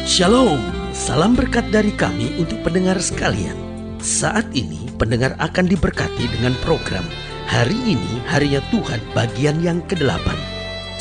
Shalom, salam berkat dari kami untuk pendengar sekalian. Saat ini pendengar akan diberkati dengan program Hari Ini Harinya Tuhan bagian yang ke-8.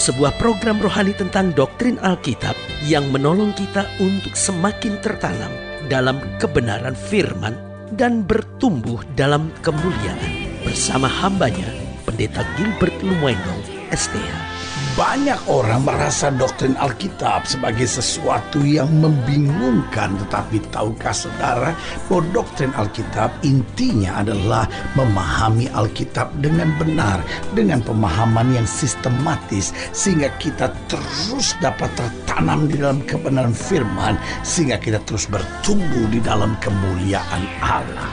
Sebuah program rohani tentang doktrin Alkitab yang menolong kita untuk semakin tertanam dalam kebenaran firman dan bertumbuh dalam kemuliaan. Bersama hambanya, Pendeta Gilbert Lumwendo, STH. Banyak orang merasa doktrin Alkitab sebagai sesuatu yang membingungkan. Tetapi tahukah saudara bahwa doktrin Alkitab intinya adalah memahami Alkitab dengan benar, dengan pemahaman yang sistematis, sehingga kita terus dapat tertanam di dalam kebenaran firman, sehingga kita terus bertumbuh di dalam kemuliaan Allah.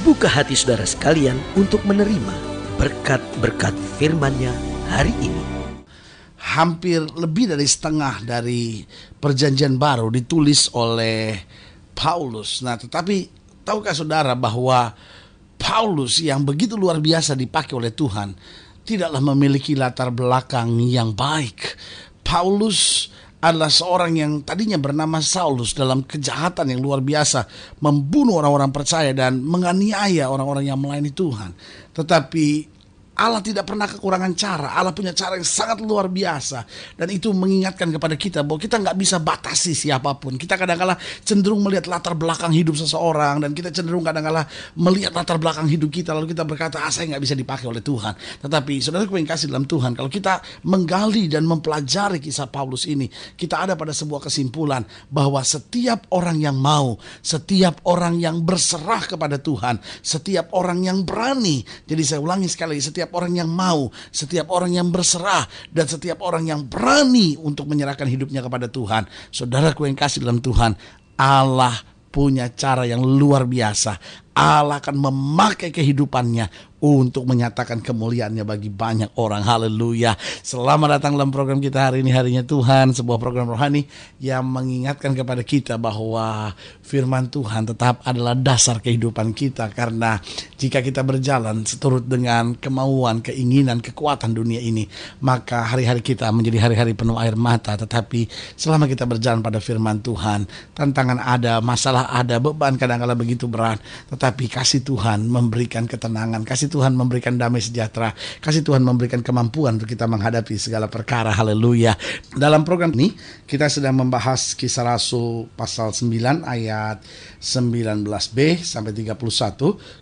Buka hati saudara sekalian untuk menerima berkat-berkat firman-Nya hari ini. Hampir lebih dari setengah dari Perjanjian Baru ditulis oleh Paulus. Nah, tetapi tahukah saudara bahwa Paulus yang begitu luar biasa dipakai oleh Tuhan tidaklah memiliki latar belakang yang baik. Paulus adalah seorang yang tadinya bernama Saulus dalam kejahatan yang luar biasa, membunuh orang-orang percaya dan menganiaya orang-orang yang melayani Tuhan. Tetapi Allah tidak pernah kekurangan cara. Allah punya cara yang sangat luar biasa. Dan itu mengingatkan kepada kita bahwa kita nggak bisa batasi siapapun. Kita kadang-kala cenderung melihat latar belakang hidup seseorang. Dan kita cenderung kadang-kala melihat latar belakang hidup kita. Lalu kita berkata, saya nggak bisa dipakai oleh Tuhan. Tetapi saudaraku yang kasih dalam Tuhan, kalau kita menggali dan mempelajari kisah Paulus ini, kita ada pada sebuah kesimpulan bahwa setiap orang yang mau, setiap orang yang berserah kepada Tuhan, setiap orang yang berani. Jadi saya ulangi sekali, setiap orang yang mau, setiap orang yang berserah, dan setiap orang yang berani untuk menyerahkan hidupnya kepada Tuhan. Saudaraku yang kasih dalam Tuhan, Allah punya cara yang luar biasa. Allah akan memakai kehidupannya untuk menyatakan kemuliaannya bagi banyak orang. Haleluya. Selamat datang dalam program kita hari ini, Harinya Tuhan. Sebuah program rohani yang mengingatkan kepada kita bahwa firman Tuhan tetap adalah dasar kehidupan kita. Karena jika kita berjalan seturut dengan kemauan, keinginan, kekuatan dunia ini, maka hari-hari kita menjadi hari-hari penuh air mata. Tetapi selama kita berjalan pada firman Tuhan, tantangan ada, masalah ada, beban kadang-kala begitu berat. Tetapi kasih Tuhan memberikan ketenangan, kasih Tuhan memberikan damai sejahtera, kasih Tuhan memberikan kemampuan untuk kita menghadapi segala perkara. Haleluya. Dalam program ini kita sedang membahas Kisah Rasul pasal 9 ayat 19b sampai 31,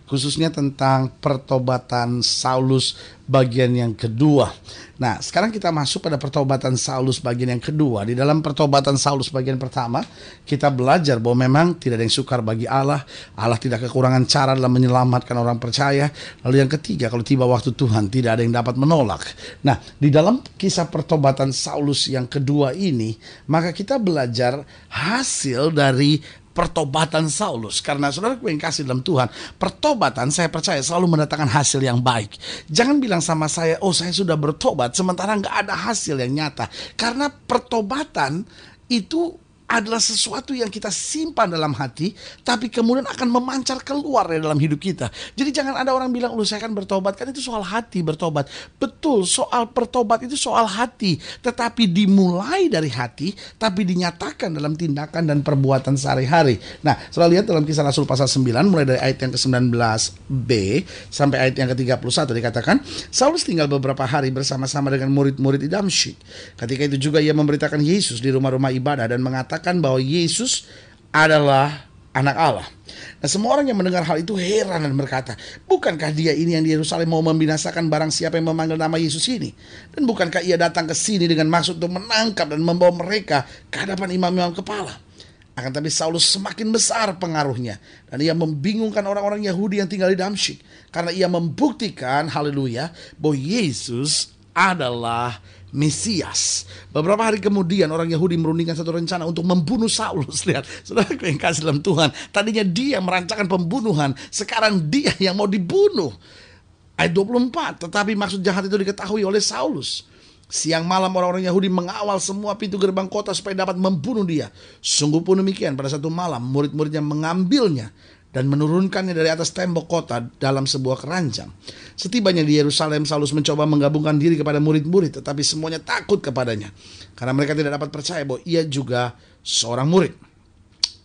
khususnya tentang pertobatan Saulus bagian yang kedua. Nah, sekarang kita masuk pada pertobatan Saulus bagian yang kedua. Di dalam pertobatan Saulus bagian pertama, kita belajar bahwa memang tidak ada yang sukar bagi Allah. Allah tidak kekurangan cara dalam menyelamatkan orang percaya. Lalu yang ketiga, kalau tiba waktu Tuhan, tidak ada yang dapat menolak. Nah, di dalam kisah pertobatan Saulus yang kedua ini, maka kita belajar hasil dari pertobatan Saulus. Karena saudaraku yang kasih dalam Tuhan, pertobatan saya percaya selalu mendatangkan hasil yang baik. Jangan bilang sama saya, saya sudah bertobat, sementara nggak ada hasil yang nyata. Karena pertobatan itu adalah sesuatu yang kita simpan dalam hati, tapi kemudian akan memancar keluar dari dalam hidup kita. Jadi jangan ada orang bilang, saya akan bertobat. Kan itu soal hati bertobat. Betul, soal bertobat itu soal hati. Tetapi dimulai dari hati, tapi dinyatakan dalam tindakan dan perbuatan sehari-hari. Nah, saudara lihat dalam Kisah Rasul pasal 9, mulai dari ayat yang ke-19b sampai ayat yang ke-31 dikatakan, Saulus tinggal beberapa hari bersama-sama dengan murid-murid di Damsyik. Ketika itu juga ia memberitakan Yesus di rumah-rumah ibadah dan mengatakan bahwa Yesus adalah anak Allah. Nah, semua orang yang mendengar hal itu heran dan berkata, bukankah dia ini yang di Yerusalem mau membinasakan barang siapa yang memanggil nama Yesus ini? Dan bukankah ia datang ke sini dengan maksud untuk menangkap dan membawa mereka ke hadapan imam-imam kepala? Akan tapi Saulus semakin besar pengaruhnya, dan ia membingungkan orang-orang Yahudi yang tinggal di Damsyik, karena ia membuktikan, haleluya, bahwa Yesus adalah Mesias. Beberapa hari kemudian orang Yahudi merundingkan satu rencana untuk membunuh Saulus. Lihat, saudaraku yang kasih dalam Tuhan, tadinya dia merancangkan pembunuhan, sekarang dia yang mau dibunuh. Ayat 24, tetapi maksud jahat itu diketahui oleh Saulus. Siang malam orang-orang Yahudi mengawal semua pintu gerbang kota supaya dapat membunuh dia. Sungguh pun demikian, pada satu malam murid-muridnya mengambilnya dan menurunkannya dari atas tembok kota dalam sebuah keranjang. Setibanya di Yerusalem, Saulus mencoba menggabungkan diri kepada murid-murid, tetapi semuanya takut kepadanya karena mereka tidak dapat percaya bahwa ia juga seorang murid.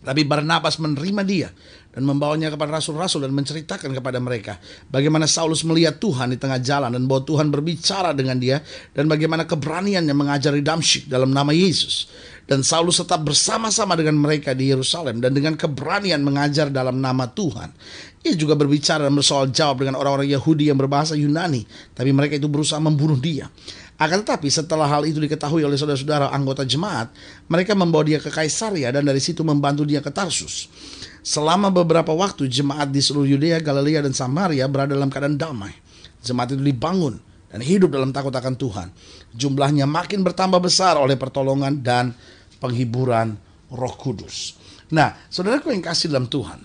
Tapi Barnabas menerima dia dan membawanya kepada rasul-rasul dan menceritakan kepada mereka bagaimana Saulus melihat Tuhan di tengah jalan dan bahwa Tuhan berbicara dengan dia dan bagaimana keberaniannya mengajari Damsyik dalam nama Yesus. Dan Saulus tetap bersama-sama dengan mereka di Yerusalem dan dengan keberanian mengajar dalam nama Tuhan. Ia juga berbicara dan bersoal jawab dengan orang-orang Yahudi yang berbahasa Yunani, tapi mereka itu berusaha membunuh dia. Akan tetapi setelah hal itu diketahui oleh saudara-saudara anggota jemaat, mereka membawa dia ke Kaisaria dan dari situ membantu dia ke Tarsus. Selama beberapa waktu jemaat di seluruh Yudea, Galilea dan Samaria berada dalam keadaan damai. Jemaat itu dibangun dan hidup dalam takut akan Tuhan. Jumlahnya makin bertambah besar oleh pertolongan dan penghiburan Roh Kudus. Nah, saudaraku yang kasih dalam Tuhan,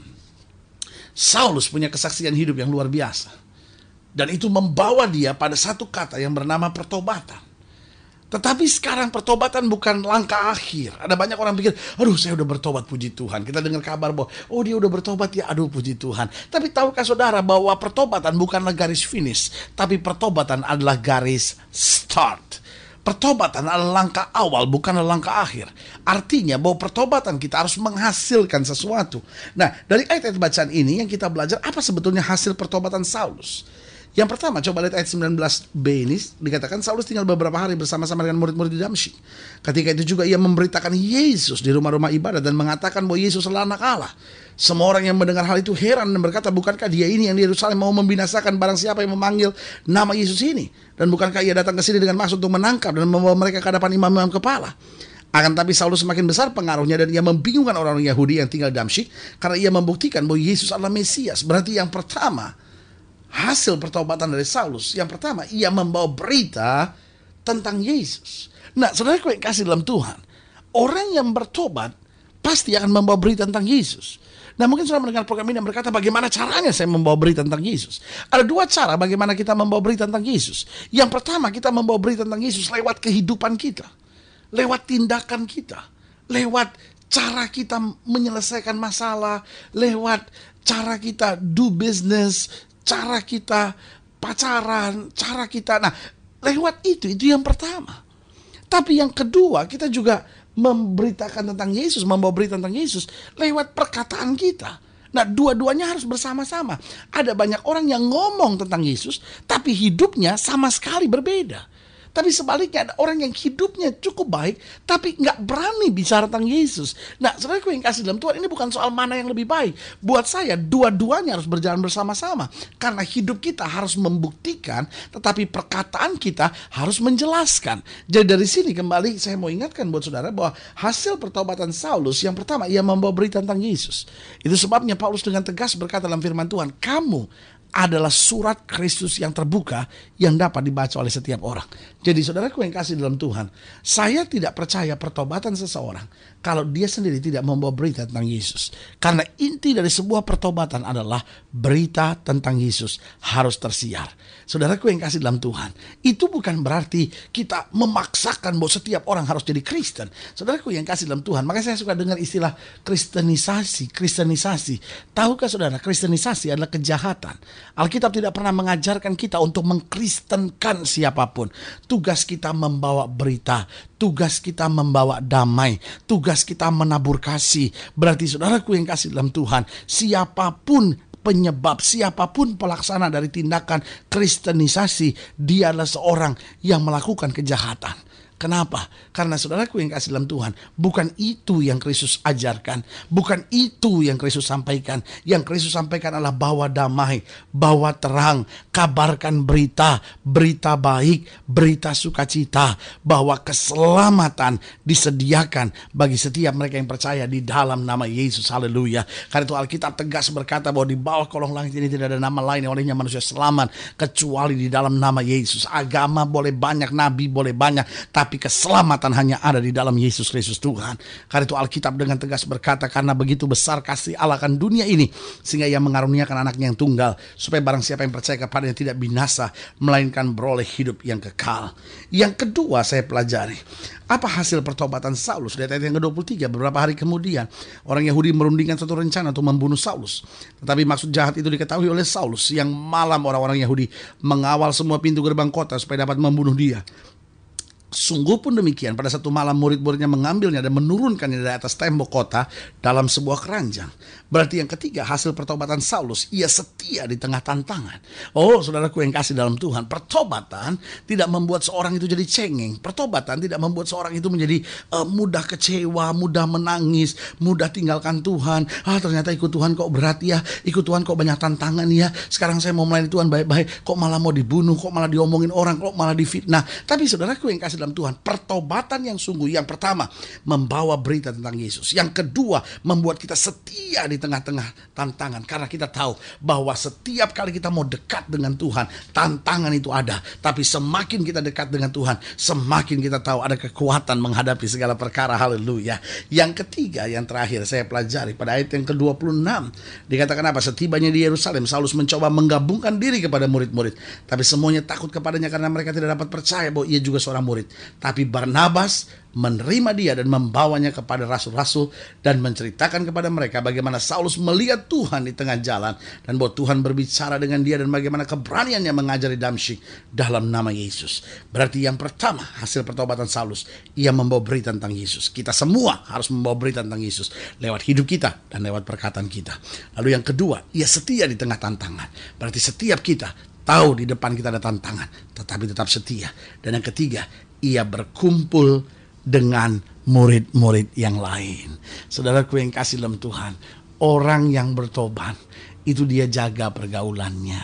Saulus punya kesaksian hidup yang luar biasa. Dan itu membawa dia pada satu kata yang bernama pertobatan. Tetapi sekarang pertobatan bukan langkah akhir. Ada banyak orang pikir, aduh saya udah bertobat, puji Tuhan. Kita dengar kabar bahwa, oh dia udah bertobat ya, aduh puji Tuhan. Tapi tahukah saudara bahwa pertobatan bukanlah garis finish, tapi pertobatan adalah garis start. Pertobatan adalah langkah awal, bukanlah langkah akhir. Artinya bahwa pertobatan kita harus menghasilkan sesuatu. Nah, dari ayat-ayat bacaan ini yang kita belajar apa sebetulnya hasil pertobatan Saulus. Yang pertama, coba lihat ayat 19b ini, dikatakan Saulus tinggal beberapa hari bersama-sama dengan murid-murid di Damsyik. Ketika itu juga ia memberitakan Yesus di rumah-rumah ibadat dan mengatakan bahwa Yesus adalah anak Allah. Semua orang yang mendengar hal itu heran dan berkata, bukankah dia ini yang di Yerusalem mau membinasakan barang siapa yang memanggil nama Yesus ini? Dan bukankah ia datang ke sini dengan maksud untuk menangkap dan membawa mereka ke hadapan imam-imam kepala? Akan tapi Saulus semakin besar pengaruhnya dan ia membingungkan orang-orang Yahudi yang tinggal di Damsyik karena ia membuktikan bahwa Yesus adalah Mesias. Berarti yang pertama, hasil pertobatan dari Saulus, yang pertama ia membawa berita tentang Yesus. Nah, saudaraku yang kasih dalam Tuhan, orang yang bertobat pasti akan membawa berita tentang Yesus. Nah, mungkin saudara mendengar program ini dan berkata, bagaimana caranya saya membawa berita tentang Yesus? Ada dua cara bagaimana kita membawa berita tentang Yesus. Yang pertama, kita membawa berita tentang Yesus lewat kehidupan kita, lewat tindakan kita, lewat cara kita menyelesaikan masalah, lewat cara kita do business, cara kita pacaran, cara kita, nah lewat itu yang pertama. Tapi yang kedua, kita juga memberitakan tentang Yesus, membawa berita tentang Yesus lewat perkataan kita. Nah, dua-duanya harus bersama-sama. Ada banyak orang yang ngomong tentang Yesus, tapi hidupnya sama sekali berbeda. Tapi sebaliknya ada orang yang hidupnya cukup baik, tapi nggak berani bicara tentang Yesus. Nah, saudaraku yang kasih dalam Tuhan, ini bukan soal mana yang lebih baik. Buat saya, dua-duanya harus berjalan bersama-sama. Karena hidup kita harus membuktikan, tetapi perkataan kita harus menjelaskan. Jadi dari sini kembali saya mau ingatkan buat saudara bahwa hasil pertobatan Saulus, yang pertama ia membawa berita tentang Yesus. Itu sebabnya Paulus dengan tegas berkata dalam firman Tuhan, kamu adalah surat Kristus yang terbuka yang dapat dibaca oleh setiap orang. Jadi saudaraku yang kasih dalam Tuhan, saya tidak percaya pertobatan seseorang kalau dia sendiri tidak membawa berita tentang Yesus. Karena inti dari sebuah pertobatan adalah berita tentang Yesus harus tersiar. Saudaraku yang kasih dalam Tuhan, itu bukan berarti kita memaksakan bahwa setiap orang harus jadi Kristen. Saudaraku yang kasih dalam Tuhan, makanya saya suka dengar istilah kristenisasi. Tahukah saudara, kristenisasi adalah kejahatan. Alkitab tidak pernah mengajarkan kita untuk mengkristenkan siapapun. Tugas kita membawa berita, tugas kita membawa damai, tugas kita menabur kasih. Berarti saudaraku yang kasih dalam Tuhan, siapapun penyebab, siapapun pelaksana dari tindakan kristenisasi, dia adalah seorang yang melakukan kejahatan. Kenapa? Karena saudaraku yang kasih dalam Tuhan, bukan itu yang Kristus ajarkan, bukan itu yang Kristus sampaikan. Yang Kristus sampaikan adalah bawa damai, bawa terang, kabarkan berita baik, berita sukacita, bahwa keselamatan disediakan bagi setiap mereka yang percaya di dalam nama Yesus. Haleluya. Karena itu Alkitab tegas berkata bahwa di bawah kolong langit ini tidak ada nama lain yang olehnya manusia selamat kecuali di dalam nama Yesus. Agama boleh banyak, nabi boleh banyak, tapi Tetapi keselamatan hanya ada di dalam Yesus Kristus Tuhan. Karena itu Alkitab dengan tegas berkata, karena begitu besar kasih Allah akan dunia ini, sehingga Ia mengaruniakan anaknya yang tunggal, supaya barang siapa yang percaya kepadanya tidak binasa, melainkan beroleh hidup yang kekal. Yang kedua saya pelajari, apa hasil pertobatan Saulus? Di ayat yang ke-23, beberapa hari kemudian orang Yahudi merundingkan suatu rencana untuk membunuh Saulus. Tetapi maksud jahat itu diketahui oleh Saulus. Yang malam orang-orang Yahudi mengawal semua pintu gerbang kota supaya dapat membunuh dia. Sungguh pun demikian, pada satu malam murid-muridnya mengambilnya dan menurunkannya dari atas tembok kota dalam sebuah keranjang. Berarti yang ketiga, hasil pertobatan Saulus, ia setia di tengah tantangan. Oh saudaraku yang kasih dalam Tuhan, pertobatan tidak membuat seorang itu jadi cengeng. Pertobatan tidak membuat seorang itu menjadi mudah kecewa, mudah menangis, mudah tinggalkan Tuhan. Ternyata ikut Tuhan kok berat ya, ikut Tuhan kok banyak tantangan ya. Sekarang saya mau melayani Tuhan baik-baik, kok malah mau dibunuh, kok malah diomongin orang, kok malah difitnah. Tapi saudaraku yang kasih dalam Tuhan, pertobatan yang sungguh, yang pertama membawa berita tentang Yesus. Yang kedua, membuat kita setia di tengah-tengah tantangan, karena kita tahu bahwa setiap kali kita mau dekat dengan Tuhan, tantangan itu ada. Tapi semakin kita dekat dengan Tuhan, semakin kita tahu ada kekuatan menghadapi segala perkara. Haleluya. Yang ketiga, yang terakhir saya pelajari pada ayat yang ke-26, dikatakan apa? Setibanya di Yerusalem, Saulus mencoba menggabungkan diri kepada murid-murid, tapi semuanya takut kepadanya karena mereka tidak dapat percaya bahwa ia juga seorang murid. Tapi Barnabas menerima dia dan membawanya kepada rasul-rasul dan menceritakan kepada mereka bagaimana Saulus melihat Tuhan di tengah jalan dan bahwa Tuhan berbicara dengan dia dan bagaimana keberaniannya mengajari Damsyik dalam nama Yesus. Berarti yang pertama, hasil pertobatan Saulus, ia membawa berita tentang Yesus. Kita semua harus membawa berita tentang Yesus lewat hidup kita dan lewat perkataan kita. Lalu yang kedua, ia setia di tengah tantangan. Berarti setiap kita tahu di depan kita ada tantangan, tetapi tetap setia. Dan yang ketiga, ia berkumpul dengan murid-murid yang lain. Saudaraku yang kasih dalam Tuhan, orang yang bertobat itu dia jaga pergaulannya.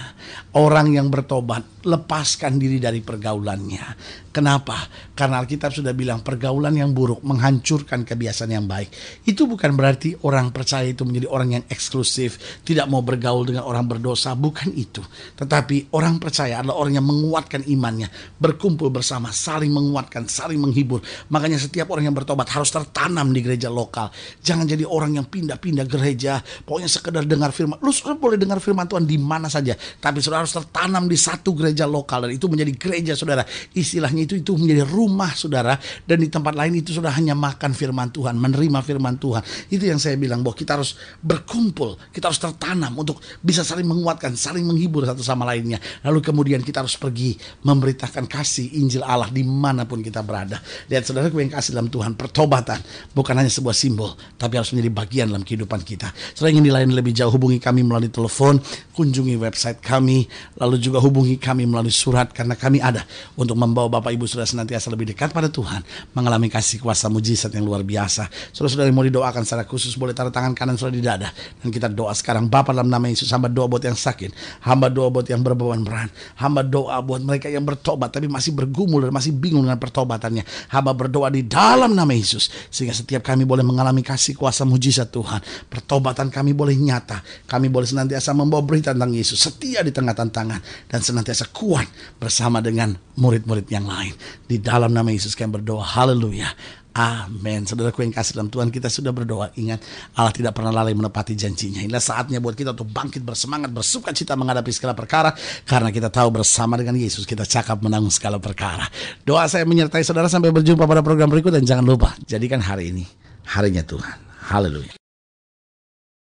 Orang yang bertobat lepaskan diri dari pergaulannya. Kenapa? Karena Alkitab sudah bilang pergaulan yang buruk menghancurkan kebiasaan yang baik. Itu bukan berarti orang percaya itu menjadi orang yang eksklusif, tidak mau bergaul dengan orang berdosa, bukan itu. Tetapi orang percaya adalah orang yang menguatkan imannya, berkumpul bersama, saling menguatkan, saling menghibur. Makanya setiap orang yang bertobat harus tertanam di gereja lokal. Jangan jadi orang yang pindah-pindah gereja, pokoknya sekedar dengar firman. Lu boleh dengar firman Tuhan di mana saja, tapi saudara harus tertanam di satu gereja lokal, dan itu menjadi gereja saudara. Istilahnya itu menjadi rumah saudara, dan di tempat lain itu sudah hanya makan firman Tuhan, menerima firman Tuhan. Itu yang saya bilang bahwa kita harus berkumpul, kita harus tertanam untuk bisa saling menguatkan, saling menghibur satu sama lainnya. Lalu kemudian kita harus pergi memberitakan kasih Injil Allah dimanapun kita berada. Lihat saudaraku yang kasih dalam Tuhan, pertobatan bukan hanya sebuah simbol, tapi harus menjadi bagian dalam kehidupan kita. Saudara ingin dilayani lebih jauh, hubungi kami melalui telepon, kunjungi website kami, lalu juga hubungi kami melalui surat, karena kami ada untuk membawa Bapak Ibu sudah senantiasa lebih dekat pada Tuhan, mengalami kasih kuasa mujizat yang luar biasa. Saudara-saudara yang mau didoakan secara khusus, boleh taruh tangan kanan saudara di dada, dan kita doa sekarang. Bapa, dalam nama Yesus, hamba doa buat yang sakit, hamba doa buat yang berbeban berat, hamba doa buat mereka yang bertobat tapi masih bergumul dan masih bingung dengan pertobatannya. Hamba berdoa di dalam nama Yesus, sehingga setiap kami boleh mengalami kasih kuasa mujizat Tuhan. Pertobatan kami boleh nyata, kami boleh senantiasa membawa berita tentang Yesus, setia di tengah tantangan, dan senantiasa kuat bersama dengan murid-murid yang lain. Di dalam nama Yesus kami berdoa. Haleluya. Amin. Saudaraku yang kasih dalam Tuhan, kita sudah berdoa. Ingat, Allah tidak pernah lalai menepati janjinya. Inilah saatnya buat kita untuk bangkit bersemangat, bersuka cita menghadapi segala perkara, karena kita tahu bersama dengan Yesus kita cakap menanggung segala perkara. Doa saya menyertai saudara sampai berjumpa pada program berikut, dan jangan lupa jadikan hari ini harinya Tuhan. Haleluya.